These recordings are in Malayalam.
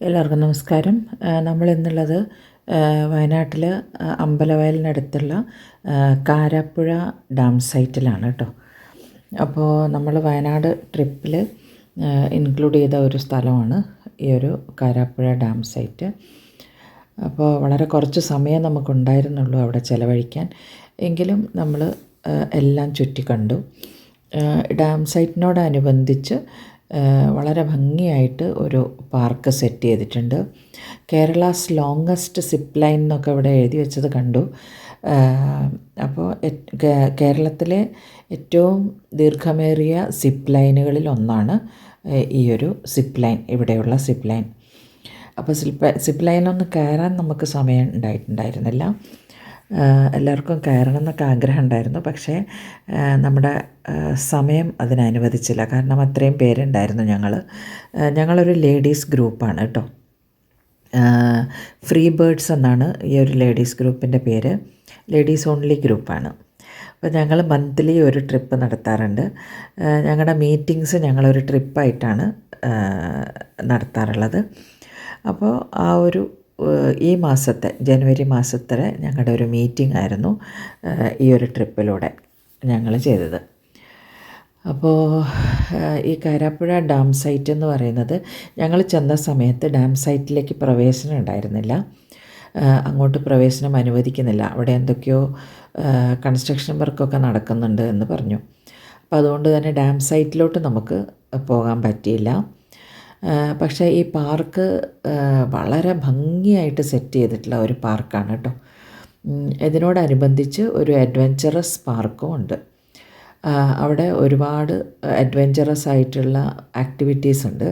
എല്ലാവർക്കും നമസ്കാരം. നമ്മളിന്നുള്ളത് വയനാട്ടിൽ അമ്പലവയലിനടുത്തുള്ള കാരാപ്പുഴ ഡാം സൈറ്റിലാണ് കേട്ടോ. അപ്പോൾ നമ്മൾ വയനാട് ട്രിപ്പിൽ ഇൻക്ലൂഡ് ചെയ്ത ഒരു സ്ഥലമാണ് ഈ ഒരു കാരാപ്പുഴ ഡാം സൈറ്റ്. അപ്പോൾ വളരെ കുറച്ച് സമയം നമുക്കുണ്ടായിരുന്നുള്ളൂ അവിടെ ചിലവഴിക്കാൻ. എങ്കിലും നമ്മൾ എല്ലാം ചുറ്റിക്കണ്ടു. ഡാം സൈറ്റിനോടനുബന്ധിച്ച് വളരെ ഭംഗിയായിട്ട് ഒരു പാർക്ക് സെറ്റ് ചെയ്തിട്ടുണ്ട്. കേരളാസ് ലോങ്ങസ്റ്റ് സിപ്പ് ലൈൻ എന്നൊക്കെ ഇവിടെ എഴുതി വെച്ചത് കണ്ടു. അപ്പോൾ കേരളത്തിലെ ഏറ്റവും ദീർഘമേറിയ സിപ്പ് ലൈനുകളിൽ ഒന്നാണ് ഈ ഒരു സിപ്പ് ലൈൻ, ഇവിടെയുള്ള സിപ്പ് ലൈൻ. അപ്പോൾ സിപ്പ് ലൈനൊന്ന് കയറാൻ നമുക്ക് സമയം ഉണ്ടായിട്ടുണ്ടായിരുന്നില്ല. എല്ലാവർക്കും കയറണം എന്നൊക്കെ ആഗ്രഹം ഉണ്ടായിരുന്നു, പക്ഷേ നമ്മുടെ സമയം അതിനനുവദിച്ചില്ല. കാരണം അത്രയും പേരുണ്ടായിരുന്നു. ഞങ്ങളൊരു ലേഡീസ് ഗ്രൂപ്പാണ് കേട്ടോ. ഫ്രീ ബേർഡ്സ് എന്നാണ് ഈ ഒരു ലേഡീസ് ഗ്രൂപ്പിൻ്റെ പേര്. ലേഡീസ് ഓൺലി ഗ്രൂപ്പാണ്. അപ്പോൾ ഞങ്ങൾ മന്ത്ലി ഒരു ട്രിപ്പ് നടത്താറുണ്ട്. ഞങ്ങളുടെ മീറ്റിങ്സ് ഞങ്ങളൊരു ട്രിപ്പായിട്ടാണ് നടത്താറുള്ളത്. അപ്പോൾ ആ ഒരു ഈ മാസത്തെ ജനുവരി മാസത്തിലെ ഞങ്ങളുടെ ഒരു മീറ്റിംഗ് ആയിരുന്നു ഈ ഒരു ട്രിപ്പിലൂടെ ഞങ്ങൾ ചെയ്തത്. അപ്പോൾ ഈ കാരാപ്പുഴ ഡാം സൈറ്റ് എന്ന് പറയുന്നത്, ഞങ്ങൾ ചെന്ന സമയത്ത് ഡാം സൈറ്റിലേക്ക് പ്രവേശനം ഉണ്ടായിരുന്നില്ല. അങ്ങോട്ട് പ്രവേശനം അനുവദിക്കുന്നില്ല. അവിടെ എന്തൊക്കെയോ കൺസ്ട്രക്ഷൻ വർക്കൊക്കെ നടക്കുന്നുണ്ട് എന്ന് പറഞ്ഞു. അപ്പോൾ അതുകൊണ്ട് തന്നെ ഡാം സൈറ്റിലോട്ട് നമുക്ക് പോകാൻ പറ്റിയില്ല. പക്ഷേ ഈ പാർക്ക് വളരെ ഭംഗിയായിട്ട് സെറ്റ് ചെയ്തിട്ടുള്ള ഒരു പാർക്കാണ് കേട്ടോ. ഇതിനോടനുബന്ധിച്ച് ഒരു അഡ്വെഞ്ചറസ് പാർക്കും ഉണ്ട്. അവിടെ ഒരുപാട് അഡ്വെഞ്ചറസ് ആയിട്ടുള്ള ആക്ടിവിറ്റീസ് ഉണ്ട്.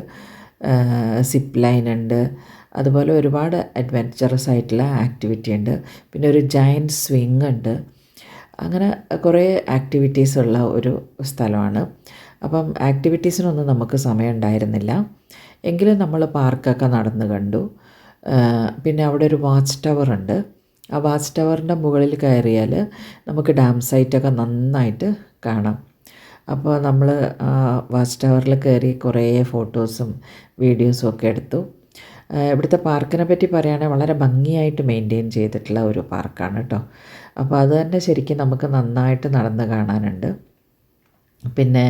സിപ്പ് ലൈൻ ഉണ്ട്, അതുപോലെ ഒരുപാട് അഡ്വെഞ്ചറസ് ആയിട്ടുള്ള ആക്ടിവിറ്റി ഉണ്ട്. പിന്നെ ഒരു ജയൻറ്റ് സ്വിങ് ഉണ്ട്. അങ്ങനെ കുറേ ആക്ടിവിറ്റീസ് ഉള്ള ഒരു സ്ഥലമാണ്. അപ്പം ആക്ടിവിറ്റീസിനൊന്നും നമുക്ക് സമയം ഉണ്ടായിരുന്നില്ല. എങ്കിലും നമ്മൾ പാർക്കൊക്കെ നടന്ന് കണ്ടു. പിന്നെ അവിടെ ഒരു വാച്ച് ടവർ ഉണ്ട്. ആ വാച്ച് ടവറിൻ്റെ മുകളിൽ കയറിയാൽ നമുക്ക് ഡാം സൈറ്റൊക്കെ നന്നായിട്ട് കാണാം. അപ്പോൾ നമ്മൾ വാച്ച് ടവറിൽ കയറി കുറേ ഫോട്ടോസും വീഡിയോസും ഒക്കെ എടുത്തു. ഇവിടുത്തെ പാർക്കിനെ പറ്റി പറയുകയാണെങ്കിൽ വളരെ ഭംഗിയായിട്ട് മെയിൻറ്റെയിൻ ചെയ്തിട്ടുള്ള ഒരു പാർക്കാണ് കേട്ടോ. അപ്പോൾ അത് തന്നെ ശരിക്കും നമുക്ക് നന്നായിട്ട് നടന്ന് കാണാനുണ്ട്. പിന്നെ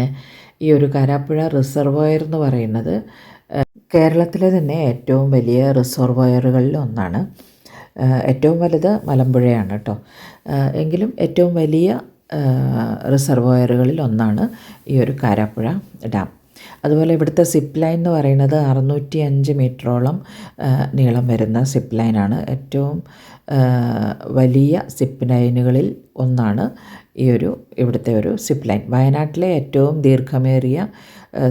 ഈ ഒരു കാരാപ്പുഴ റിസർവോയർ എന്ന് പറയുന്നത് കേരളത്തിലെ തന്നെ ഏറ്റവും വലിയ റിസർവോയറുകളിൽ ഒന്നാണ്. ഏറ്റവും വലുത് മലമ്പുഴയാണ് കേട്ടോ. എങ്കിലും ഏറ്റവും വലിയ റിസർവോയറുകളിൽ ഒന്നാണ് ഈ ഒരു കാരാപ്പുഴ ഡാം. അതുപോലെ ഇവിടുത്തെ സിപ്പ് ലൈൻ എന്ന് പറയുന്നത് 605 മീറ്ററോളം നീളം വരുന്ന സിപ്പ് ലൈനാണ്. ഏറ്റവും വലിയ സിപ്പ് ലൈനുകളിൽ ഒന്നാണ് ഇവിടുത്തെ ഒരു സിപ്പ് ലൈൻ. വയനാട്ടിലെ ഏറ്റവും ദീർഘമേറിയ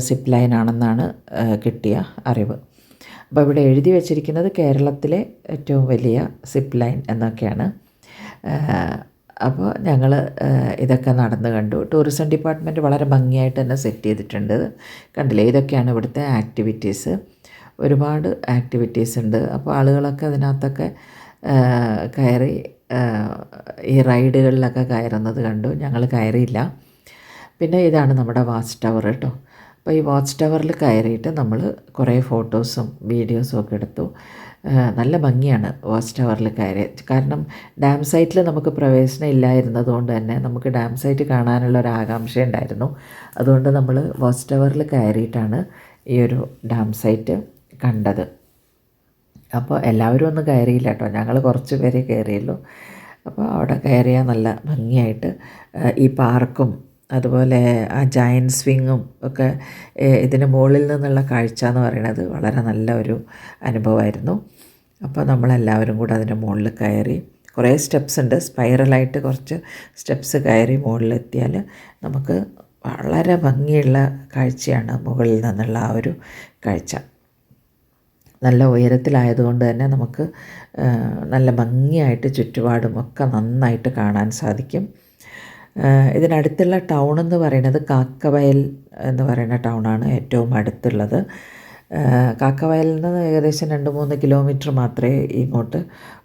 സിപ്പ് ലൈനാണെന്നാണ് കിട്ടിയ അറിവ്. അപ്പോൾ ഇവിടെ എഴുതി വച്ചിരിക്കുന്നത് കേരളത്തിലെ ഏറ്റവും വലിയ സിപ്പ് ലൈൻ എന്നൊക്കെയാണ്. അപ്പോൾ ഞങ്ങൾ ഇതൊക്കെ നടന്ന് കണ്ടു. ടൂറിസം ഡിപ്പാർട്ട്മെൻറ്റ് വളരെ ഭംഗിയായിട്ട് തന്നെ സെറ്റ് ചെയ്തിട്ടുണ്ട്. കണ്ടില്ലേ, ഇതൊക്കെയാണ് ഇവിടുത്തെ ആക്ടിവിറ്റീസ്. ഒരുപാട് ആക്ടിവിറ്റീസ് ഉണ്ട്. അപ്പോൾ ആളുകളൊക്കെ അതിനകത്തൊക്കെ കയറി ഈ റൈഡുകളിലൊക്കെ കയറുന്നത് കണ്ടു. ഞങ്ങൾ കയറിയില്ല. പിന്നെ ഇതാണ് നമ്മുടെ വാച്ച് ടവർ കേട്ടോ. അപ്പോൾ ഈ വാച്ച് ടവറിൽ കയറിയിട്ട് നമ്മൾ കുറേ ഫോട്ടോസും വീഡിയോസും ഒക്കെ എടുത്തു. നല്ല ഭംഗിയാണ് വാച്ച് ടവറിൽ കയറി. കാരണം ഡാം സൈറ്റിൽ നമുക്ക് പ്രവേശനം ഇല്ലായിരുന്നത് കൊണ്ട് തന്നെ നമുക്ക് ഡാം സൈറ്റ് കാണാനുള്ള ഒരു ആകാംക്ഷ ഉണ്ടായിരുന്നു. അതുകൊണ്ട് നമ്മൾ വാച്ച് ടവറിൽ കയറിയിട്ടാണ് ഈ ഒരു ഡാം സൈറ്റ് കണ്ടത്. അപ്പോൾ എല്ലാവരും ഒന്നും കയറിയില്ല കേട്ടോ. ഞങ്ങൾ കുറച്ച് പേരെ കയറിയുള്ളൂ. അപ്പോൾ അവിടെ കയറിയാൽ നല്ല ഭംഗിയായിട്ട് ഈ പാർക്കും അതുപോലെ ആ ജയൻറ്റ് സ്വിങ്ങും ഒക്കെ ഇതിന് മുകളിൽ നിന്നുള്ള കാഴ്ച എന്ന് പറയുന്നത് വളരെ നല്ല ഒരു അനുഭവമായിരുന്നു. അപ്പോൾ നമ്മളെല്ലാവരും കൂടെ അതിൻ്റെ മുകളിൽ കയറി. കുറേ സ്റ്റെപ്സ് ഉണ്ട്. സ്പൈറലായിട്ട് കുറച്ച് സ്റ്റെപ്സ് കയറി മുകളിലെത്തിയാൽ നമുക്ക് വളരെ ഭംഗിയുള്ള കാഴ്ചയാണ് മുകളിൽ നിന്നുള്ള ആ ഒരു കാഴ്ച. നല്ല ഉയരത്തിലായതുകൊണ്ട് തന്നെ നമുക്ക് നല്ല ഭംഗിയായിട്ട് ചുറ്റുപാടുമൊക്കെ നന്നായിട്ട് കാണാൻ സാധിക്കും. ഇതിനടുത്തുള്ള ടൗൺ എന്ന് പറയുന്നത് കാക്കവയൽ എന്ന് പറയുന്ന ടൗണാണ് ഏറ്റവും അടുത്തുള്ളത്. കാക്കവയലിൽ നിന്ന് ഏകദേശം 2-3 കിലോമീറ്റർ മാത്രമേ ഇങ്ങോട്ട്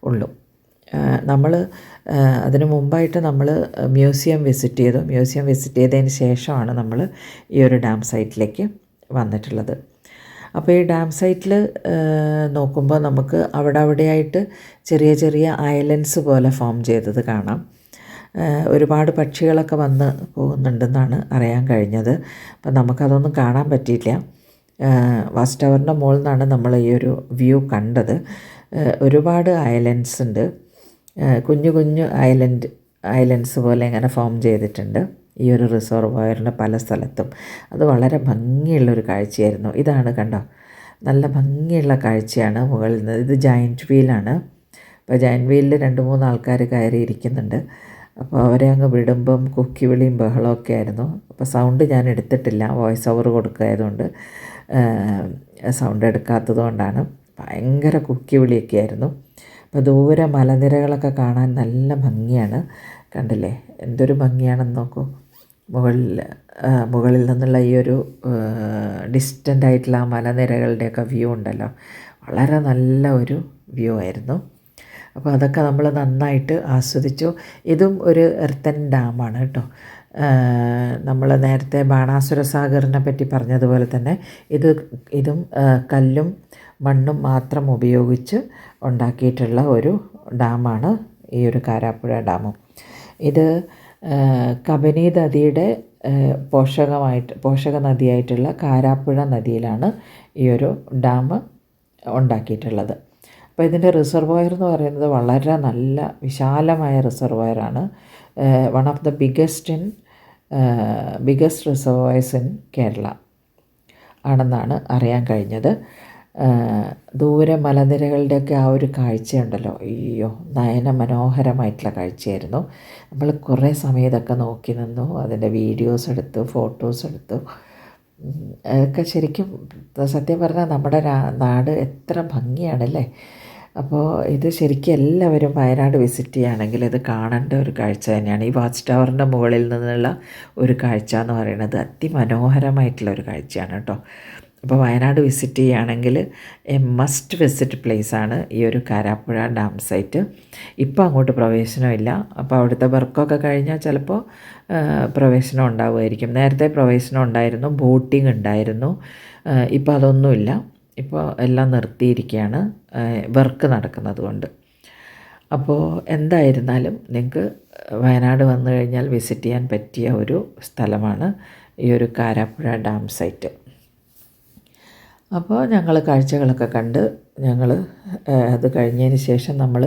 ഉള്ളൂ. നമ്മൾ അതിന് മുമ്പായിട്ട് നമ്മൾ മ്യൂസിയം വിസിറ്റ് ചെയ്തു. മ്യൂസിയം വിസിറ്റ് ചെയ്തതിന് ശേഷമാണ് നമ്മൾ ഈ ഒരു ഡാം സൈറ്റിലേക്ക് വന്നിട്ടുള്ളത്. അപ്പോൾ ഈ ഡാം സൈറ്റിൽ നോക്കുമ്പോൾ നമുക്ക് അവിടെയായിട്ട് ചെറിയ ചെറിയ ഐലൻഡ്സ് പോലെ ഫോം ചെയ്തത് കാണാം. ഒരുപാട് പക്ഷികളൊക്കെ വന്ന് പോകുന്നുണ്ടെന്നാണ് അറിയാൻ കഴിഞ്ഞത്. അപ്പം നമുക്കതൊന്നും കാണാൻ പറ്റിയില്ല. വാച്ച് ടവറിൻ്റെ മുകളിൽ നിന്നാണ് നമ്മൾ ഈ ഒരു വ്യൂ കണ്ടത്. ഒരുപാട് ഐലൻഡ്സ് ഉണ്ട്. കുഞ്ഞു കുഞ്ഞു ഐലൻഡ്സ് പോലെ ഇങ്ങനെ ഫോം ചെയ്തിട്ടുണ്ട് ഈ ഒരു റിസർവോയറിൻ്റെ പല സ്ഥലത്തും. അത് വളരെ ഭംഗിയുള്ളൊരു കാഴ്ചയായിരുന്നു. ഇതാണ് കണ്ടോ, നല്ല ഭംഗിയുള്ള കാഴ്ചയാണ് മുകളിൽ നിന്ന്. ഇത് ജയൻറ്റ് വീലാണ്. അപ്പോൾ ജയൻറ്റ് വീലിൽ 2-3 ആൾക്കാർ കയറിയിരിക്കുന്നുണ്ട്. അപ്പോൾ അവരെ അങ്ങ് വിടുമ്പം കുക്കി വിളിയും ബഹളമൊക്കെ ആയിരുന്നു. അപ്പോൾ സൗണ്ട് ഞാൻ എടുത്തിട്ടില്ല, വോയിസ് ഓവർ കൊടുക്കുകയായതുകൊണ്ട്. സൗണ്ട് എടുക്കാത്തത് കൊണ്ടാണ്. ഭയങ്കര കുക്കി വിളിയൊക്കെ ആയിരുന്നു. അപ്പോൾ ദൂരെ മലനിരകളൊക്കെ കാണാൻ നല്ല ഭംഗിയാണ്. കണ്ടില്ലേ എന്തൊരു ഭംഗിയാണെന്ന് നോക്കൂ. മുകളിൽ നിന്നുള്ള ഈ ഒരു ഡിസ്റ്റൻ്റ് ആയിട്ടുള്ള ആ മലനിരകളുടെയൊക്കെ വ്യൂ ഉണ്ടല്ലോ, വളരെ നല്ല ഒരു വ്യൂ ആയിരുന്നു. അപ്പോൾ അതൊക്കെ നമ്മൾ നന്നായിട്ട് ആസ്വദിച്ചു. ഇതും ഒരു എർത്തൻ ഡാമാണ് കേട്ടോ. നമ്മൾ നേരത്തെ ബാണാസുര സാഗറിനെ പറ്റി പറഞ്ഞതുപോലെ തന്നെ ഇതും കല്ലും മണ്ണും മാത്രം ഉപയോഗിച്ച് ഉണ്ടാക്കിയിട്ടുള്ള ഒരു ഡാമാണ് ഈ ഒരു കാരാപ്പുഴ ഡാമും. ഇത് കബനി നദിയുടെ പോഷക നദിയായിട്ടുള്ള കാരാപ്പുഴ നദിയിലാണ് ഈ ഒരു ഡാം ഉണ്ടാക്കിയിട്ടുള്ളത്. അപ്പോൾ ഇതിൻ്റെ റിസർവോയർ എന്ന് പറയുന്നത് വളരെ നല്ല വിശാലമായ റിസർവോയറാണ്. One of the biggest reservoirs in Kerala ആണെന്നാണ് അറിയാൻ കഴിഞ്ഞത്. ദൂരെ മലനിരകളുടെയൊക്കെ ആ ഒരു കാഴ്ചയുണ്ടല്ലോ, അയ്യോ നയന മനോഹരമായിട്ടുള്ള കാഴ്ചയായിരുന്നു. നമ്മൾ കുറേ സമയം ഇതൊക്കെ നോക്കി നിന്നു, അതിൻ്റെ വീഡിയോസ് എടുത്തു, ഫോട്ടോസ് എടുത്തു. അതൊക്കെ ശരിക്കും സത്യം പറഞ്ഞാൽ നമ്മുടെ നാട് എത്ര ഭംഗിയാണല്ലേ. അപ്പോൾ ഇത് ശരിക്കും എല്ലാവരും വയനാട് വിസിറ്റ് ചെയ്യുകയാണെങ്കിൽ ഇത് കാണേണ്ട ഒരു കാഴ്ച തന്നെയാണ്. ഈ വാച്ച് ടവറിൻ്റെ മുകളിൽ നിന്നുള്ള ഒരു കാഴ്ച എന്ന് പറയുന്നത് അതിമനോഹരമായിട്ടുള്ള ഒരു കാഴ്ചയാണ് കേട്ടോ. അപ്പോൾ വയനാട് വിസിറ്റ് ചെയ്യുകയാണെങ്കിൽ എ മസ്റ്റ് വിസിറ്റ് പ്ലേസാണ് ഈ ഒരു കാരാപ്പുഴ ഡാം സൈറ്റ്. ഇപ്പോൾ അങ്ങോട്ട് പ്രവേശനമില്ല. അപ്പോൾ അവിടുത്തെ വർക്കൊക്കെ കഴിഞ്ഞാൽ ചിലപ്പോൾ പ്രവേശനം ഉണ്ടാവുമായിരിക്കും. നേരത്തെ പ്രവേശനം ഉണ്ടായിരുന്നു, ബോട്ടിംഗ് ഉണ്ടായിരുന്നു. ഇപ്പോൾ അതൊന്നുമില്ല. ഇപ്പോൾ എല്ലാം നിർത്തിയിരിക്കുകയാണ് വർക്ക് നടക്കുന്നത് കൊണ്ട്. അപ്പോൾ എന്തായിരുന്നാലും നിങ്ങൾക്ക് വയനാട് വന്നു കഴിഞ്ഞാൽ വിസിറ്റ് ചെയ്യാൻ പറ്റിയ ഒരു സ്ഥലമാണ് ഈ ഒരു കാരാപ്പുഴ ഡാം സൈറ്റ്. അപ്പോൾ ഞങ്ങൾ കാഴ്ചകളൊക്കെ കണ്ട് അത് കഴിഞ്ഞതിന് ശേഷം നമ്മൾ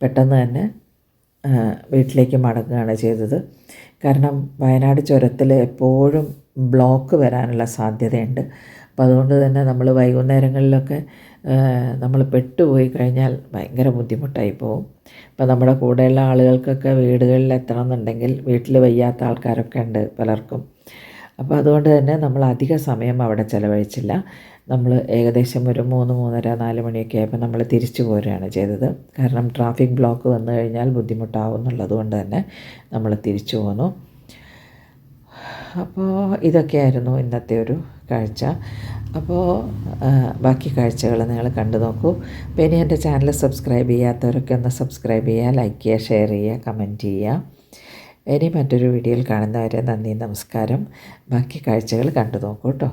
പെട്ടെന്ന് തന്നെ വീട്ടിലേക്ക് മടങ്ങുകയാണ് ചെയ്തത്. കാരണം വയനാട് ചുരത്തിൽ എപ്പോഴും ബ്ലോക്ക് വരാനുള്ള സാധ്യതയുണ്ട്. അപ്പോൾ അതുകൊണ്ട് തന്നെ നമ്മൾ വൈകുന്നേരങ്ങളിലൊക്കെ നമ്മൾ പെട്ടുപോയി കഴിഞ്ഞാൽ ഭയങ്കര ബുദ്ധിമുട്ടായി പോകും. ഇപ്പോൾ നമ്മുടെ കൂടെയുള്ള ആളുകൾക്കൊക്കെ വീടുകളിൽ എത്തണം എന്നുണ്ടെങ്കിൽ വീട്ടിൽ വയ്യാത്ത ആൾക്കാരൊക്കെ ഉണ്ട് പലർക്കും. അപ്പോൾ അതുകൊണ്ട് തന്നെ നമ്മൾ അധിക സമയം അവിടെ ചിലവഴിച്ചില്ല. നമ്മൾ ഏകദേശം ഒരു 3, 3:30, 4 മണിയൊക്കെ ആയപ്പോൾ നമ്മൾ തിരിച്ചു പോരുകയാണ് ചെയ്തത്. കാരണം ട്രാഫിക് ബ്ലോക്ക് വന്നു കഴിഞ്ഞാൽ ബുദ്ധിമുട്ടാവും എന്നുള്ളത് കൊണ്ട് തന്നെ നമ്മൾ തിരിച്ചു പോന്നു. അപ്പോൾ ഇതൊക്കെയായിരുന്നു ഇന്നത്തെ ഒരു കാഴ്ച. അപ്പോൾ ബാക്കി കാഴ്ചകൾ നിങ്ങൾ കണ്ടു നോക്കൂ. അപ്പോൾ ഇനി എൻ്റെ ചാനൽ സബ്സ്ക്രൈബ് ചെയ്യാത്തവരൊക്കെ ഒന്ന് സബ്സ്ക്രൈബ് ചെയ്യുക, ലൈക്ക് ചെയ്യുക, ഷെയർ ചെയ്യുക, കമൻറ്റ് ചെയ്യുക. ഇനി മറ്റൊരു വീഡിയോയിൽ കാണുന്നവരെ നന്ദി, നമസ്കാരം. ബാക്കി കാഴ്ചകൾ കണ്ടു നോക്കൂ കേട്ടോ.